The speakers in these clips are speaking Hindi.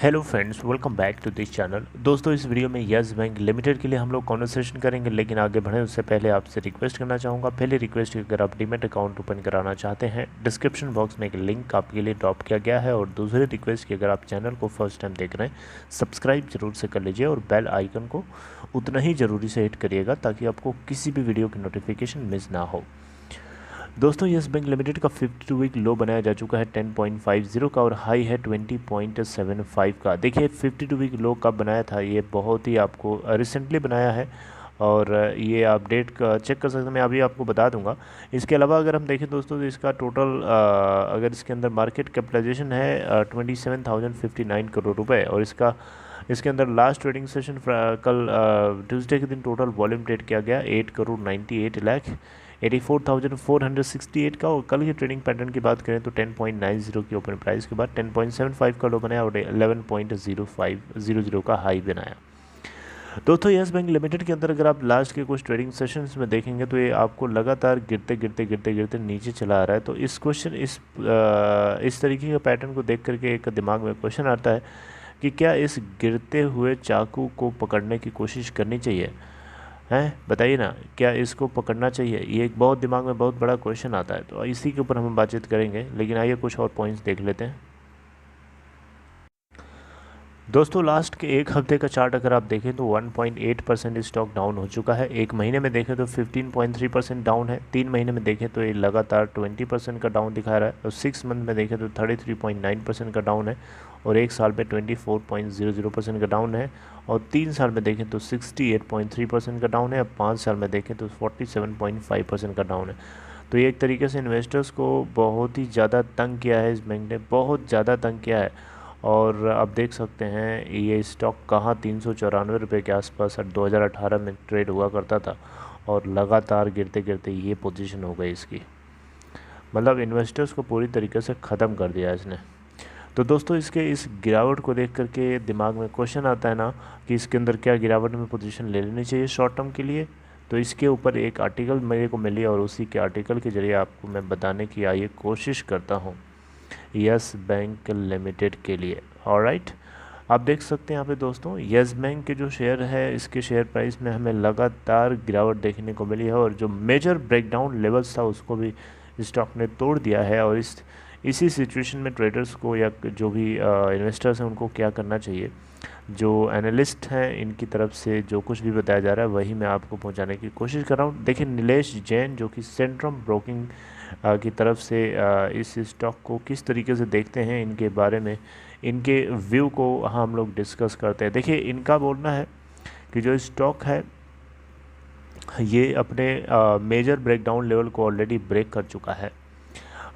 Hello friends, welcome back to this channel. दोस्तों, इस वीडियो में यस बैंक लिमिटेड के लिए हम लोग कॉन्वर्सेशन करेंगे, लेकिन आगे बढ़ें उससे पहले आपसे रिक्वेस्ट करना चाहूँगा। पहले रिक्वेस्ट, अगर आप डीमैट अकाउंट ओपन कराना चाहते हैं, डिस्क्रिप्शन बॉक्स में एक लिंक आपके लिए ड्रॉप किया गया है। और दूसरी रिक्वेस्ट कि अगर आप चैनल को फर्स्ट टाइम देख रहे हैं, सब्सक्राइब जरूर से कर लीजिए और बेल आइकन को उतना ही ज़रूरी से हिट करिएगा ताकि आपको किसी भी वीडियो की नोटिफिकेशन मिस ना हो। दोस्तों, यस बैंक लिमिटेड का 52 वीक लो बनाया जा चुका है 10.50 का और हाई है 20.75 का। देखिए 52 वीक लो कब बनाया था, ये बहुत ही आपको रिसेंटली बनाया है और ये आप डेट का चेक कर सकते हैं, मैं अभी आपको बता दूंगा। इसके अलावा अगर हम देखें दोस्तों, तो इसका टोटल अगर इसके अंदर मार्केट कैपिटलाइजेशन है 27,059 करोड़ रुपए। और इसके अंदर लास्ट ट्रेडिंग सेशन कल ट्यूसडे के दिन टोटल वॉल्यूम ट्रेड किया गया 8,98,84,468 का। और कल की ट्रेडिंग पैटर्न की बात करें तो 10.90 की ओपन प्राइस के बाद 10.75 का लो बनाया और 11.0500 का हाई बनाया। दोस्तों, यस बैंक लिमिटेड के अंदर अगर आप लास्ट के कुछ ट्रेडिंग सेशंस में देखेंगे तो ये आपको लगातार गिरते नीचे चला आ रहा है। तो इस तरीके के पैटर्न को देख करके एक दिमाग में क्वेश्चन आता है कि क्या इस गिरते हुए चाकू को पकड़ने की कोशिश करनी चाहिए, हैं? बताइए ना, क्या इसको पकड़ना चाहिए? ये एक बहुत दिमाग में बहुत बड़ा क्वेश्चन आता है, तो इसी के ऊपर हम बातचीत करेंगे। लेकिन आइए कुछ और पॉइंट्स देख लेते हैं। दोस्तों, लास्ट के एक हफ्ते का चार्ट अगर आप देखें तो 1.8% स्टॉक डाउन हो चुका है। एक महीने में देखें तो 15.3% डाउन है। 3 महीने में देखें तो ये लगातार 20% का डाउन दिखा रहा है। और 6 मंथ में देखें तो 33.9% का डाउन है। और एक साल में 24.00% का डाउन है। और 3 साल में देखें तो 68.3% का डाउन है। अब 5 साल में देखें तो 47.5% का डाउन है। तो ये एक तरीके से इन्वेस्टर्स को बहुत ही ज़्यादा तंग किया है, इस बैंक ने बहुत ज़्यादा तंग किया है। और आप देख सकते हैं ये स्टॉक कहाँ 394 रुपये के आसपास 2018 में ट्रेड हुआ करता था और लगातार गिरते गिरते ये पोजीशन हो गई इसकी। मतलब इन्वेस्टर्स को पूरी तरीके से ख़त्म कर दिया इसने। तो दोस्तों, इसके इस गिरावट को देख करके दिमाग में क्वेश्चन आता है ना कि इसके अंदर क्या गिरावट में पोजीशन ले लेनी चाहिए शॉर्ट टर्म के लिए। तो इसके ऊपर एक आर्टिकल मेरे को मिली और उसी के आर्टिकल के ज़रिए आपको मैं बताने की आइए कोशिश करता हूँ यस बैंक लिमिटेड के लिए। ऑलराइट, आप देख सकते हैं यहाँ पे दोस्तों, यस बैंक के जो शेयर है इसके शेयर प्राइस में हमें लगातार गिरावट देखने को मिली है। और जो मेजर ब्रेकडाउन लेवल्स था उसको भी स्टॉक ने तोड़ दिया है। और इसी सिचुएशन में ट्रेडर्स को या जो भी इन्वेस्टर्स हैं उनको क्या करना चाहिए, जो एनालिस्ट हैं इनकी तरफ से जो कुछ भी बताया जा रहा है वही मैं आपको पहुंचाने की कोशिश कर रहा हूं। देखिए, नीलेश जैन जो कि सेंट्रम ब्रोकिंग की तरफ से इस स्टॉक को किस तरीके से देखते हैं, इनके बारे में इनके व्यू को हम लोग डिस्कस करते हैं। देखिए, इनका बोलना है कि जो स्टॉक है ये अपने मेजर ब्रेकडाउन लेवल को ऑलरेडी ब्रेक कर चुका है।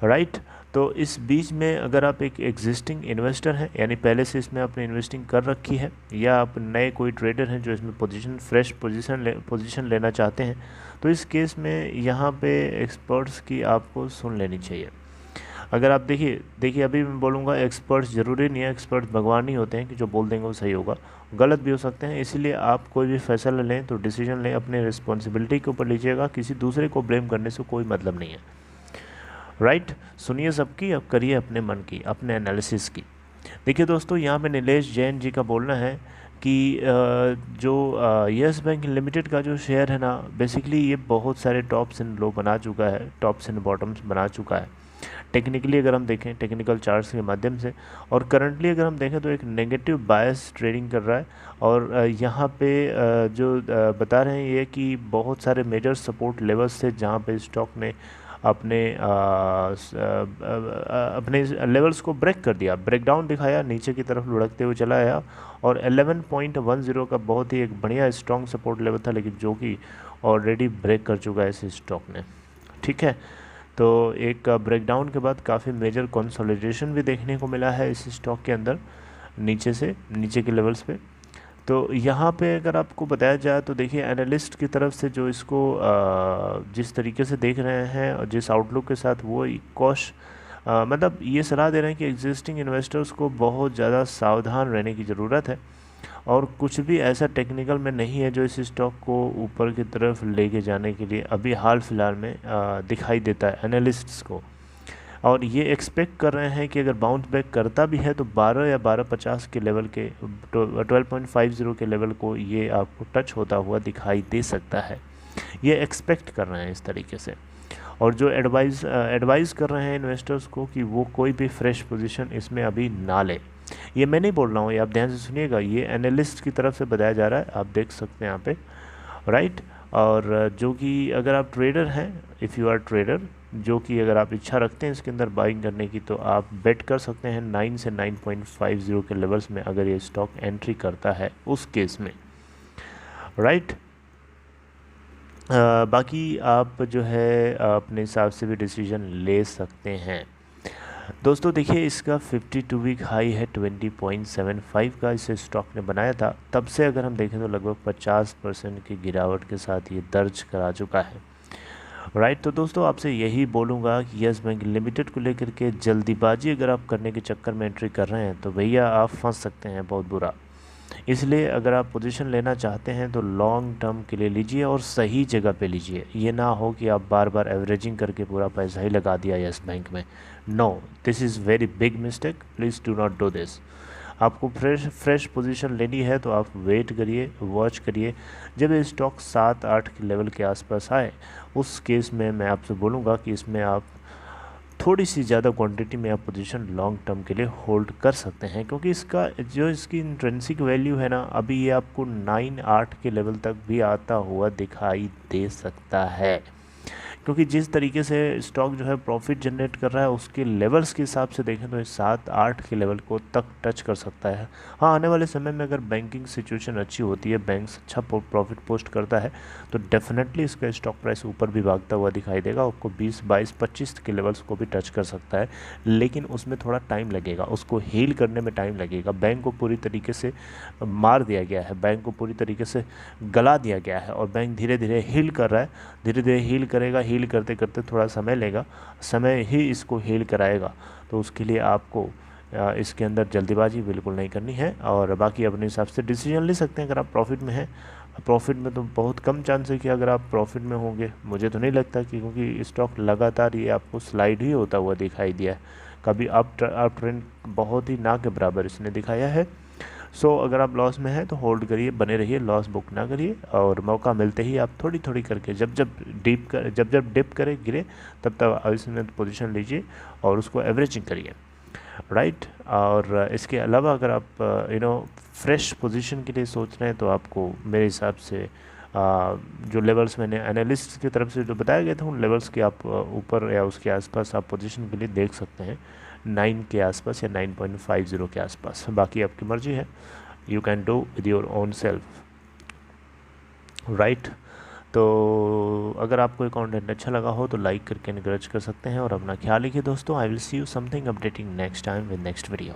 राइट, तो इस बीच में अगर आप एक एग्जिस्टिंग इन्वेस्टर हैं, यानी पहले से इसमें आपने इन्वेस्टिंग कर रखी है, या आप नए कोई ट्रेडर हैं जो इसमें फ्रेश पोजीशन लेना चाहते हैं, तो इस केस में यहाँ पे एक्सपर्ट्स की आपको सुन लेनी चाहिए। अगर आप देखिए अभी मैं बोलूँगा, एक्सपर्ट्स ज़रूरी नहीं है, एक्सपर्ट्स भगवान नहीं होते हैं कि जो बोल देंगे वो सही होगा, गलत भी हो सकते हैं। इसीलिए आप कोई भी फैसला लें तो डिसीजन लें अपने रिस्पॉन्सिबिलिटी के ऊपर लीजिएगा, किसी दूसरे को ब्लेम करने से कोई मतलब नहीं है। राइट, सुनिए सबकी, अब करिए अपने मन की, अपने एनालिसिस की। देखिए दोस्तों, यहाँ पे नीलेश जैन जी का बोलना है कि जो यस बैंक लिमिटेड का जो शेयर है ना, बेसिकली ये बहुत सारे टॉप्स एंड लो बना चुका है, टॉप्स एंड बॉटम्स बना चुका है। टेक्निकली अगर हम देखें, टेक्निकल चार्ट्स के माध्यम से, और करंटली अगर हम देखें तो एक नेगेटिव बायस ट्रेडिंग कर रहा है। और यहाँ पे बता रहे हैं ये कि बहुत सारे मेजर सपोर्ट लेवल्स थे जहाँ पे स्टॉक ने अपने लेवल्स को ब्रेक कर दिया, ब्रेकडाउन दिखाया, नीचे की तरफ लुढ़कते हुए चला आया। और 11.10 का बहुत ही एक बढ़िया स्ट्रॉन्ग सपोर्ट लेवल था, लेकिन जो कि ऑलरेडी ब्रेक कर चुका है इस स्टॉक ने। ठीक है, तो एक ब्रेकडाउन के बाद काफ़ी मेजर कंसोलिडेशन भी देखने को मिला है इस स्टॉक के अंदर, नीचे के लेवल्स पे। तो यहाँ पे अगर आपको बताया जाए तो देखिए, एनालिस्ट की तरफ से जो इसको जिस तरीके से देख रहे हैं और जिस आउटलुक के साथ वो मतलब ये सलाह दे रहे हैं कि एग्जिस्टिंग इन्वेस्टर्स को बहुत ज़्यादा सावधान रहने की ज़रूरत है। और कुछ भी ऐसा टेक्निकल में नहीं है जो इस स्टॉक को ऊपर की तरफ लेके जाने के लिए अभी हाल फिलहाल में दिखाई देता है एनालिस्ट्स को। और ये एक्सपेक्ट कर रहे हैं कि अगर बाउंस बैक करता भी है तो 12 या 12.50 के लेवल के 12.50 के लेवल को ये आपको टच होता हुआ दिखाई दे सकता है। ये एक्सपेक्ट कर रहे हैं इस तरीके से। और जो एडवाइज़ कर रहे हैं इन्वेस्टर्स को कि वो कोई भी फ्रेश पोजीशन इसमें अभी ना ले। ये मैं नहीं बोल रहा हूँ, ये आप ध्यान से सुनिएगा, ये एनालिस्ट की तरफ से बताया जा रहा है, आप देख सकते हैं यहाँ पे, राइट। और जो कि अगर आप ट्रेडर हैं, इफ़ यू आर ट्रेडर, जो कि अगर आप इच्छा रखते हैं इसके अंदर बाइंग करने की, तो आप बेट कर सकते हैं 9 से 9.50 के लेवल्स में अगर ये स्टॉक एंट्री करता है उस केस में, राइट। बाकी आप जो है अपने हिसाब से भी डिसीजन ले सकते हैं। दोस्तों देखिए, इसका 52 वीक हाई है 20.75 का, इसे स्टॉक ने बनाया था। तब से अगर हम देखें तो लगभग 50% की गिरावट के साथ ये दर्ज करा चुका है, राइट। तो दोस्तों आपसे यही बोलूँगा कि यस बैंक लिमिटेड को लेकर के जल्दीबाजी अगर आप करने के चक्कर में एंट्री कर रहे हैं तो भैया आप फंस सकते हैं बहुत बुरा। इसलिए अगर आप पोजीशन लेना चाहते हैं तो लॉन्ग टर्म के लिए लीजिए और सही जगह पे लीजिए। ये ना हो कि आप बार बार एवरेजिंग करके पूरा पैसा ही लगा दिया यस बैंक में। No, this is very big mistake, please do not do this. आपको फ्रेश पोजीशन लेनी है तो आप वेट करिए, वॉच करिए। जब ये स्टॉक 7-8 के लेवल के आसपास आए उस केस में मैं आपसे बोलूँगा कि इसमें आप थोड़ी सी ज़्यादा क्वांटिटी में आप पोजीशन लॉन्ग टर्म के लिए होल्ड कर सकते हैं, क्योंकि इसकी इंट्रिंसिक वैल्यू है ना, अभी ये आपको 9-8 के लेवल तक भी आता हुआ दिखाई दे सकता है। क्योंकि जिस तरीके से स्टॉक जो है प्रॉफिट जनरेट कर रहा है उसके लेवल्स के हिसाब से देखें तो 7-8 के लेवल को तक टच कर सकता है। हाँ, आने वाले समय में अगर बैंकिंग सिचुएशन अच्छी होती है, बैंक्स अच्छा प्रॉफिट पोस्ट करता है, तो डेफिनेटली इसका स्टॉक प्राइस ऊपर भी भागता हुआ दिखाई देगा। आपको 20, 22, 25 के लेवल्स को भी टच कर सकता है, लेकिन उसमें थोड़ा टाइम लगेगा, उसको हील करने में टाइम लगेगा। बैंक को पूरी तरीके से मार दिया गया है, बैंक को पूरी तरीके से गला दिया गया है और बैंक धीरे धीरे हील कर रहा है। धीरे धीरे हील करेगा, हील करते करते थोड़ा समय लेगा, समय ही इसको हील कराएगा। तो उसके लिए आपको इसके अंदर जल्दीबाजी बिल्कुल नहीं करनी है और बाकी अपने हिसाब से डिसीजन ले सकते हैं। अगर आप प्रॉफिट में हैं, प्रॉफिट में तो बहुत कम चांस है कि अगर आप प्रॉफिट में होंगे, मुझे तो नहीं लगता कि, क्योंकि स्टॉक लगातार ये आपको स्लाइड ही होता हुआ दिखाई दिया है। कभी अप ट्रेंड बहुत ही ना के बराबर इसने दिखाया है। सो अगर आप लॉस में हैं तो होल्ड करिए, बने रहिए, लॉस बुक ना करिए और मौका मिलते ही आप थोड़ी थोड़ी करके जब जब डिप करे, गिरे, तब तब इसमें पोजीशन लीजिए और उसको एवरेजिंग करिए, राइट। और इसके अलावा अगर आप फ्रेश पोजीशन के लिए सोच रहे हैं तो आपको मेरे हिसाब से जो लेवल्स मैंने एनालिस्ट की तरफ से जो बताया गया था उन लेवल्स के आप ऊपर या उसके आसपास आप पोजीशन के लिए देख सकते हैं, 9 के आसपास या 9.50 के आसपास। बाकी आपकी मर्जी है, you can do with your own self, right. तो अगर आपको ये कंटेंट अच्छा लगा हो तो लाइक करके एनकरेज कर सकते हैं और अपना ख्याल रखिए दोस्तों। I will see you something updating next time with next video.